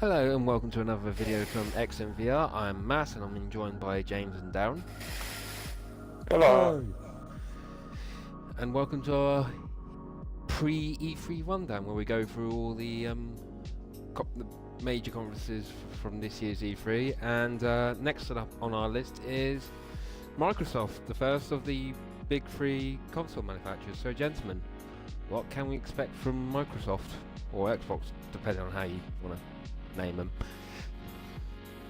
Hello and welcome to another video from XMVR. I'm Matt and I'm joined by James and Darren. Hello. And welcome to our pre-E3 rundown where we go through all the major conferences from this year's E3. And next up on our list is Microsoft, the first of the big three console manufacturers. So gentlemen, what can we expect from Microsoft or Xbox, depending on how you want to name them?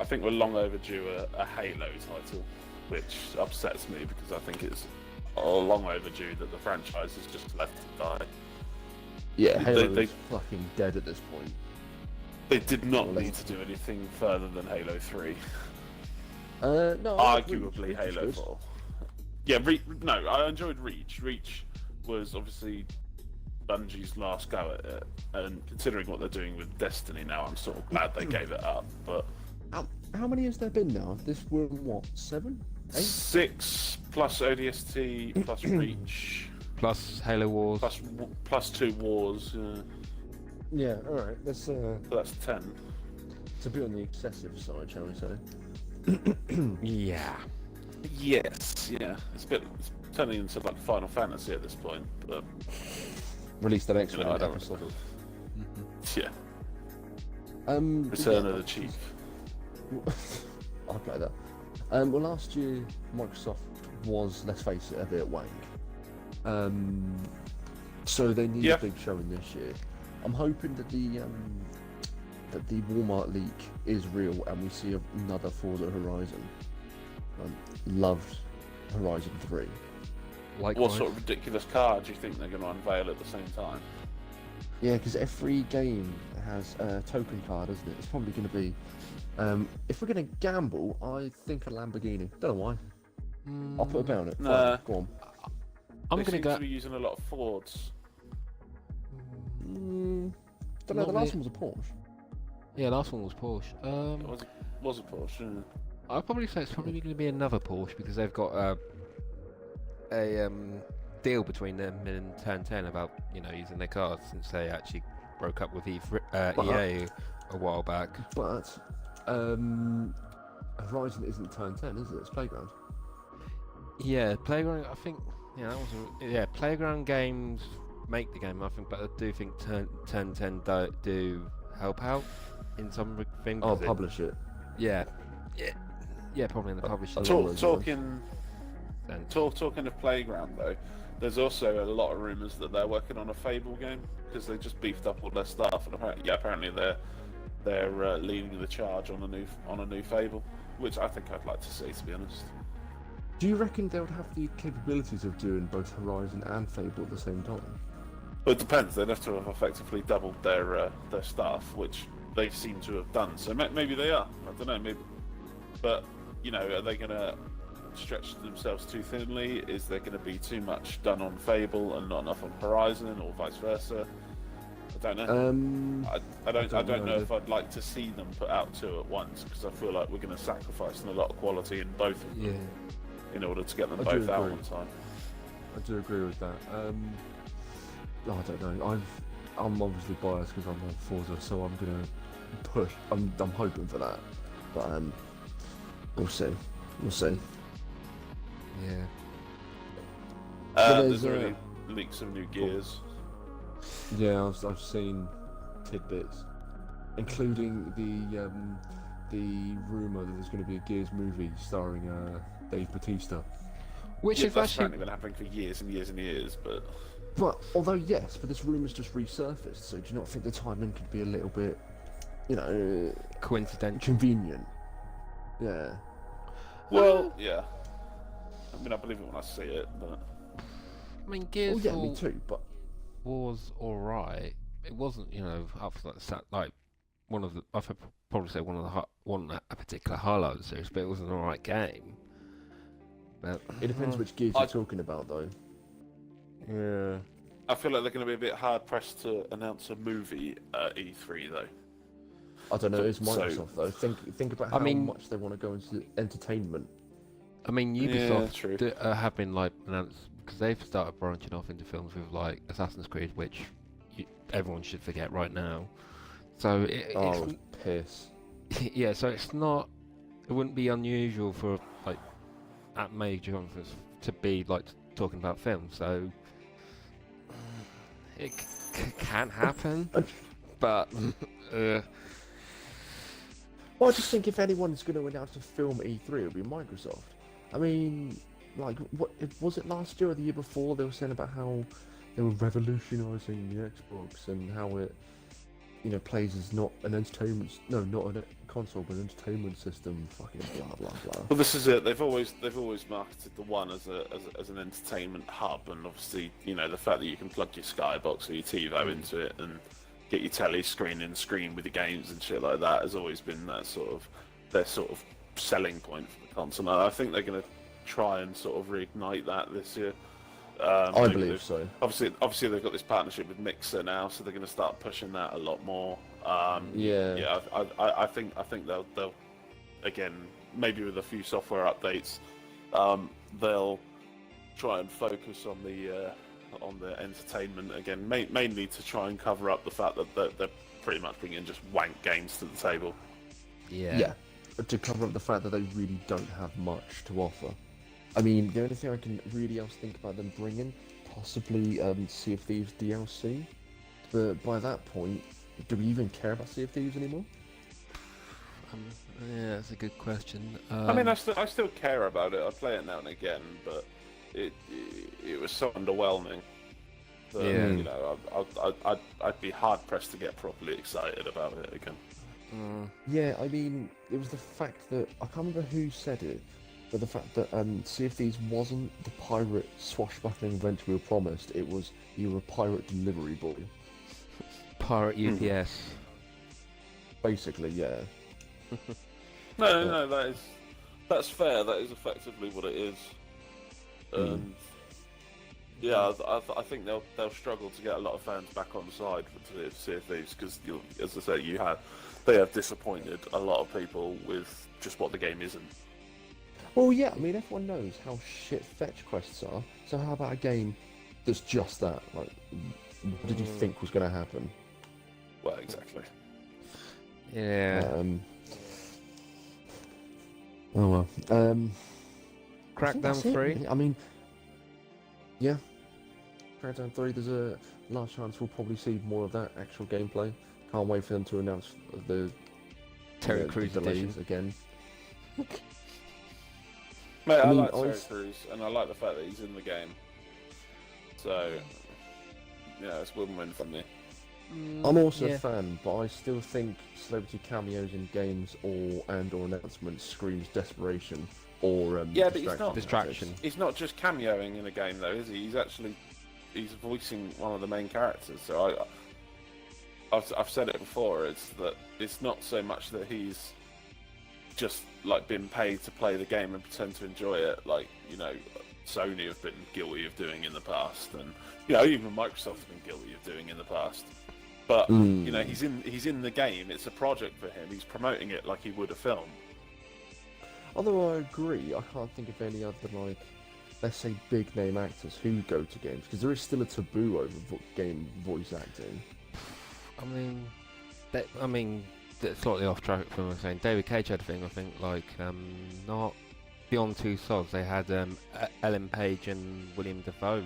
I think we're long overdue a Halo title, which upsets me because I think it's long overdue that the franchise has just left to die. Yeah, Halo is fucking dead at this point. They did not need to do anything further than Halo 3. No. Arguably Halo 4. Yeah, no, I enjoyed Reach. Reach was obviously Bungie's last go at it, and considering what they're doing with Destiny now, I'm sort of glad they gave it up. But how many has there been now? This were what, 7? 8? 6 plus ODST plus Reach Plus Halo Wars. plus 2 Wars. Yeah, alright. So that's 10. It's a bit on the excessive side, shall we say? Yeah. Yes, yeah. It's turning into like Final Fantasy at this point, but Release the next one. I don't episode. Yeah. Return of the Chief. I'll play that. Well, last year Microsoft was, let's face it, a bit wank. So they need a big showing this year. I'm hoping that the Walmart leak is real and we see another Forza Horizon. Loved Horizon 3. Likewise. What sort of ridiculous car do you think they're going to unveil at the same time? Yeah, because every game has a token card, isn't it? It's probably going to be... if we're going to gamble, I think a Lamborghini. Don't know why. I'll put a bet on it. Nah. Go on. I'm going to go... to be using a lot of Fords. Don't know, the last one was a Porsche. Yeah, last one was Porsche. It was a Porsche. Yeah. I'd probably say it's probably going to be another Porsche because they've got a deal between them and Turn 10 about using their cars since they actually broke up with EA a while back. But Horizon isn't Turn 10, is it? It's Playground. Yeah, Playground. I think Playground games make the game. I think, but I do think Turn 10 do help out in some things. Oh, publish it. Yeah, probably in the publishing. Talking of Playground though, there's also a lot of rumours that they're working on a Fable game because they just beefed up all their stuff, and apparently they're leading the charge on a new Fable, which I think I'd like to see, to be honest. Do you reckon they would have the capabilities of doing both Horizon and Fable at the same time? Well, it depends. They'd have to have effectively doubled their staff, which they seem to have done. So maybe they are. I don't know. Maybe, but are they going to stretch themselves too thinly? Is there going to be too much done on Fable and not enough on Horizon, or vice versa? I don't know. I don't know if I'd like to see them put out two at once because I feel like we're going to sacrifice a lot of quality in both of them in order to get them both out on time. I do agree with that. I don't know. I'm obviously biased because I'm on Forza, so I'm gonna push. I'm hoping for that, but we'll see. We'll see. Yeah. There's already leaks of new Gears. Yeah, I've seen tidbits, including the rumor that there's going to be a Gears movie starring Dave Bautista. Which is that's actually apparently been happening for years and years and years, but although yes, but this rumour's just resurfaced. So do you not think the timing could be a little bit, coincidental, convenient? Yeah. Well, yeah. I mean, I believe it when I see it, but I mean, Gears me too. But was alright. It wasn't, up for like one of the. I'd probably say one a particular highlight of the series, but it was an alright game. But it depends which Gears you're talking about, though. Yeah. I feel like they're going to be a bit hard pressed to announce a movie at E3 though. I don't know. It's Microsoft though. Think about how much they want to go into entertainment. I mean, Ubisoft have been announced because they've started branching off into films with Assassin's Creed, which everyone should forget right now. So piss. Yeah, so it wouldn't be unusual for like at major conference to be like talking about film. So it can happen, but Well, I just think if anyone's going to announce a film at E3, it'll be Microsoft. I mean, like, was it last year or the year before? They were saying about how they were revolutionising the Xbox and how it, plays as not an entertainment, no, not a console, but an entertainment system. Fucking blah blah blah. Well, this is it. They've always marketed the One as an entertainment hub, and obviously, the fact that you can plug your Skybox or your TiVo into it and get your telly screen with the games and shit like that has always been their sort of selling point for the console. And I think they're going to try and sort of reignite that this year. I believe so. Obviously, they've got this partnership with Mixer now, so they're going to start pushing that a lot more. Yeah. I think they'll again, maybe with a few software updates, they'll try and focus on the entertainment again, mainly to try and cover up the fact that they're pretty much bringing just wank games to the table. Yeah. To cover up the fact that they really don't have much to offer. I mean, the only thing I can really else think about them bringing, possibly Sea of Thieves DLC. But by that point, do we even care about Sea of Thieves anymore? Yeah, that's a good question. I mean, I still care about it. I play it now and again, but it was so underwhelming that, Yeah. I'd be hard pressed to get properly excited about it again. Yeah, I mean, it was the fact that I can't remember who said it, but the fact that Sea of Thieves wasn't the pirate swashbuckling adventure we were promised. It was you were a pirate delivery boy. Pirate UPS. Basically, yeah. No, that's fair. That is effectively what it is. And yeah, I think they'll struggle to get a lot of fans back on side for Sea of Thieves because, as I say, they have disappointed a lot of people with just what the game isn't. Well, yeah, I mean, everyone knows how shit fetch quests are, so how about a game that's just that? Like, what did you think was going to happen? Well, exactly. Yeah. Oh well. Crackdown 3? I mean, yeah. Crackdown 3, there's a large chance we'll probably see more of that actual gameplay. Can't wait for them to announce the Terry Crews delays edition. again. Mate, I mean, like Terry Crews, and I like the fact that he's in the game. So, yeah, it's win-win for me. I'm also Yeah. a fan, but I still think celebrity cameos in games or announcements screams desperation or Yeah, but it's not- Distraction. He's not just cameoing in a game, though, is he? He's voicing one of the main characters. So I've said it before. It's that it's not so much that he's just like been paid to play the game and pretend to enjoy it, like Sony have been guilty of doing in the past, and even Microsoft have been guilty of doing in the past. But he's in the game. It's a project for him. He's promoting it like he would a film. Although I agree, I can't think of any other, like, let's say big name actors who go to games, because there is still a taboo over game voice acting. I mean, slightly off track from what I was saying. David Cage had a thing, I think, like, not Beyond Two Souls. They had Ellen Page and William Dafoe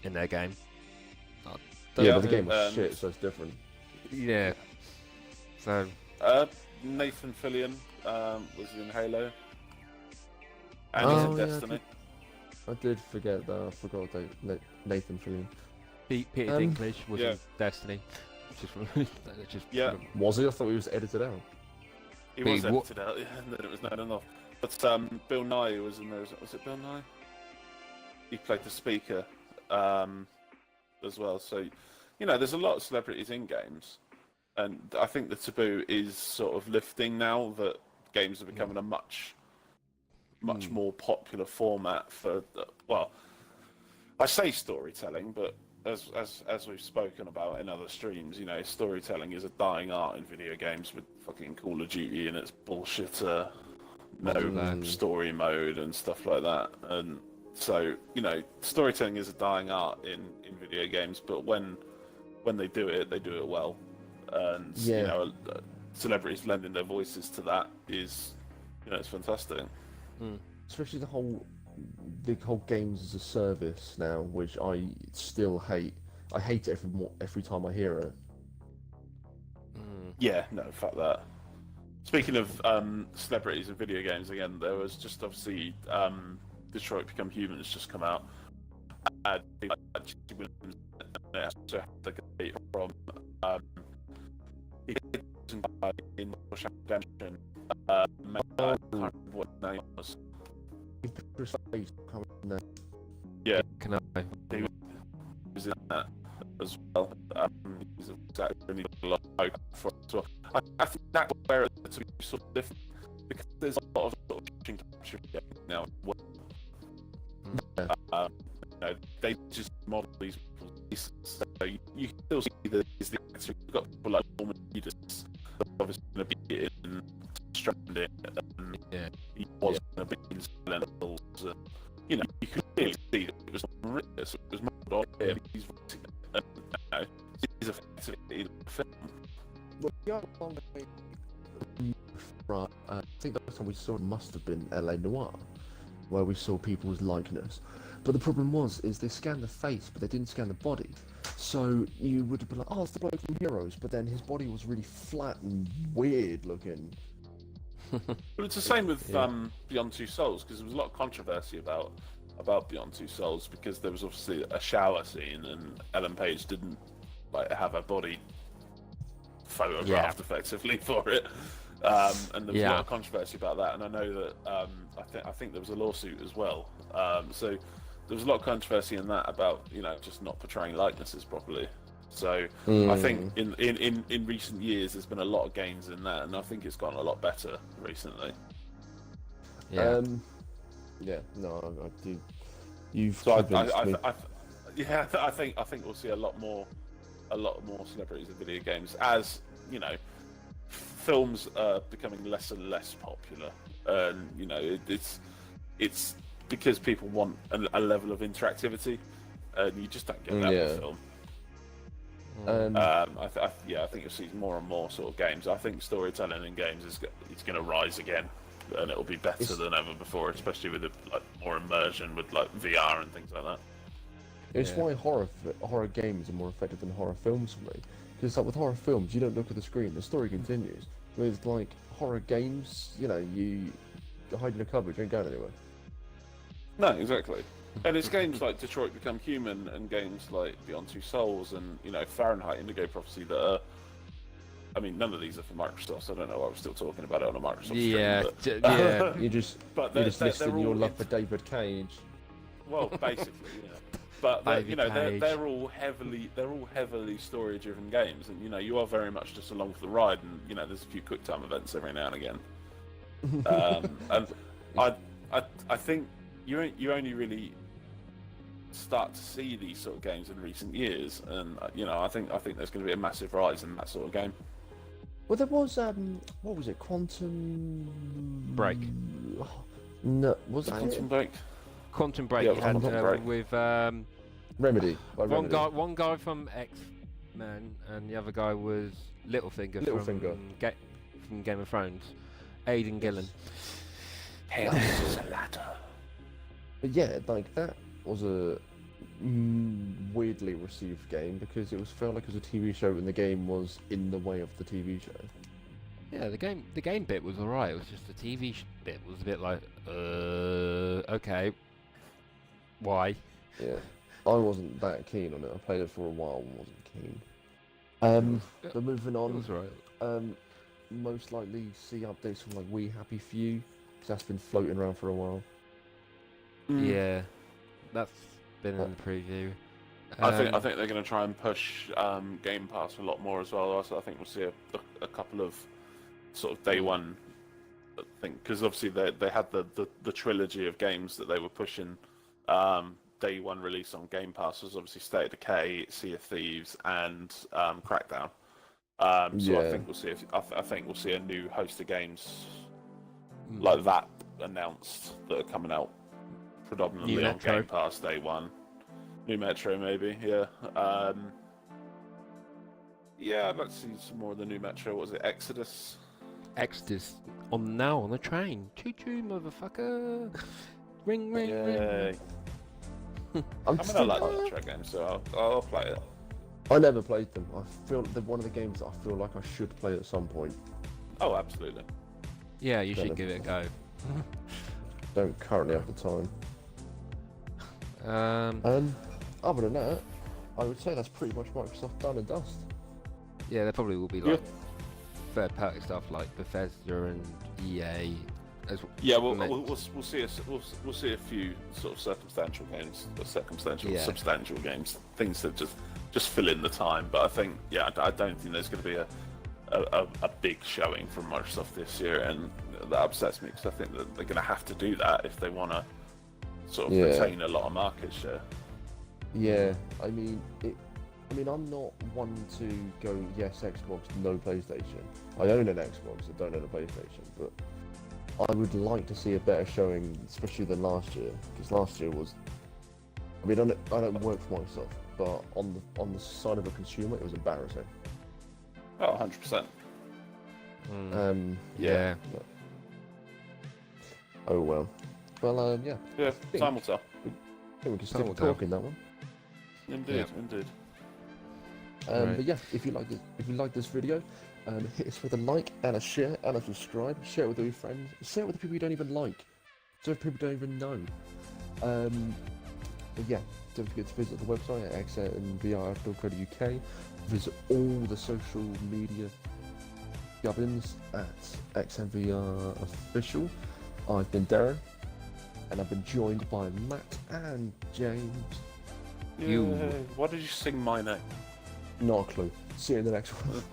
in their game. Yeah, but the game was shit, so it's different. Yeah. So. Nathan Fillion was in Halo. And he's in Destiny. I did forget that. I forgot Nathan Fillion. Peter Dinklage was in Destiny. Was he? I thought he was edited out. He was edited out, yeah, and then it was not enough. But Bill Nye was in there. Was it Bill Nye? He played the speaker as well. So, there's a lot of celebrities in games. And I think the taboo is sort of lifting now that games are becoming a much more popular format for, I say storytelling, but as we've spoken about in other streams, storytelling is a dying art in video games with fucking Call of Duty and its bullshit no story mode and stuff like that. And so, storytelling is a dying art in video games, but when they do it well. And celebrities lending their voices to that is, it's fantastic. Especially the whole games as a service now, which I still hate. I hate it every time I hear it. Yeah, no, fuck that. Speaking of celebrities and video games, again, there was just obviously Detroit Become Human has just come out. And Jesse Williams also had the guy from in Redemption. I can't remember what his name was. Yeah, Can I? he was in that as well. He's exactly a lot of hope for it as well. I think that's where it's sort of different because there's a lot of sort of motion capture now. They just model these pieces, so you can still see that the actor. You've got people like Norman Reedus, obviously going to be in Stranded, he was going to be in Silent Hills. You can clearly see that it was Reedus. It was modeled on him. He's voicing it, and he's effectively in the film. Right, I think the last time we saw it must have been LA Noire, where we saw people's likeness. But the problem is they scanned the face, but they didn't scan the body. So you would have been like, oh, it's the bloke from Heroes, but then his body was really flat and weird looking. But it's the same with Beyond Two Souls, because there was a lot of controversy about Beyond Two Souls, because there was obviously a shower scene, and Ellen Page didn't have her body photographed effectively for it. And there was a lot of controversy about that, and I know that I think there was a lawsuit as well. So there was a lot of controversy in that about just not portraying likenesses properly. So I think in recent years there's been a lot of gains in that, and I think it's gotten a lot better recently. I do. You've so convinced me. I think we'll see a lot more celebrities in video games as films are becoming less and less popular, and it's because people want a level of interactivity, and you just don't get that in film. I think you'll see more and more sort of games. I think storytelling in games is going to rise again, and it'll be better than ever before, especially with more immersion with VR and things like that. It's why horror games are more effective than horror films for me. Because with horror films, you don't look at the screen; the story continues. With horror games, you hide in a cupboard, you ain't going anywhere. No, exactly. And it's games like Detroit Become Human and games like Beyond Two Souls and Fahrenheit Indigo Prophecy that are. I mean, none of these are for Microsoft, so I don't know why we're still talking about it on a Microsoft stream. But, you're just listing your love for David Cage. Well, basically, But they're all heavily story-driven games, and you are very much just along for the ride, and there's a few quick-time events every now and again. And I think you only really start to see these sort of games in recent years, and I think there's going to be a massive rise in that sort of game. Well, there was what was it? Quantum Break. No, was that Quantum Break? Quantum Break. Yeah, had, Quantum Break. with Remedy. one guy from X-Men, and the other guy was Littlefinger. From Game of Thrones. Aidan Gillen. Hail is a ladder. But yeah, that was a weirdly received game because felt like it was a TV show and the game was in the way of the TV show. Yeah, the game bit was alright. It was just the TV bit was a bit like, okay, why? Yeah, I wasn't that keen on it. I played it for a while and wasn't keen. But moving on, That's right. most likely see updates from We Happy Few because that's been floating around for a while. Yeah, that's been in the preview. I think they're going to try and push Game Pass a lot more as well. Also, I think we'll see a couple of sort of day one thing, because obviously they had the trilogy of games that they were pushing. Day one release on Game Pass was obviously State of Decay, Sea of Thieves, and Crackdown. So I think we'll see a new host of games like that announced that are coming out predominantly on Game Pass day one. New Metro, maybe, yeah. Yeah, I'd like to see some more of the new Metro. What was it, Exodus? Exodus on now on the train. Choo choo, motherfucker. Ring, ring, ring. Yay. I mean, I like the Metro game, so I'll play it. I never played them. I feel they're one of the games that I feel like I should play at some point. Oh, absolutely. Yeah, you should give it a go. Don't currently have the time. Other than that, I would say that's pretty much Microsoft done and dust. Yeah, there probably will be like third-party stuff like Bethesda and EA. Yeah, we'll see we'll see a few sort of circumstantial games, substantial games, things that just fill in the time. But I think, I don't think there's going to be a big showing from Microsoft this year, and that upsets me because I think that they're going to have to do that if they want to sort of retain a lot of market share. Yeah, I mean, I'm not one to go, yes, Xbox, no PlayStation. I own an Xbox, I don't own a PlayStation, but I would like to see a better showing, especially than last year, because last year was, I mean, I don't work for Microsoft, but on the side of a consumer, it was embarrassing. Oh, 100%. Yeah. But, oh well. Well, yeah. Yeah, time will tell. I think we can still talk in that one. Indeed. Right. But yeah, if you like this video, hit us with a like and a share and a subscribe. Share it with all your friends. Share it with the people you don't even like. So people don't even know. But yeah, don't forget to visit the website at xnvr.co.uk. Visit all the social media gubbins at XNVR Official. I've been Darren, and I've been joined by Matt and James. Why did you sing my name? Not a clue. See you in the next one.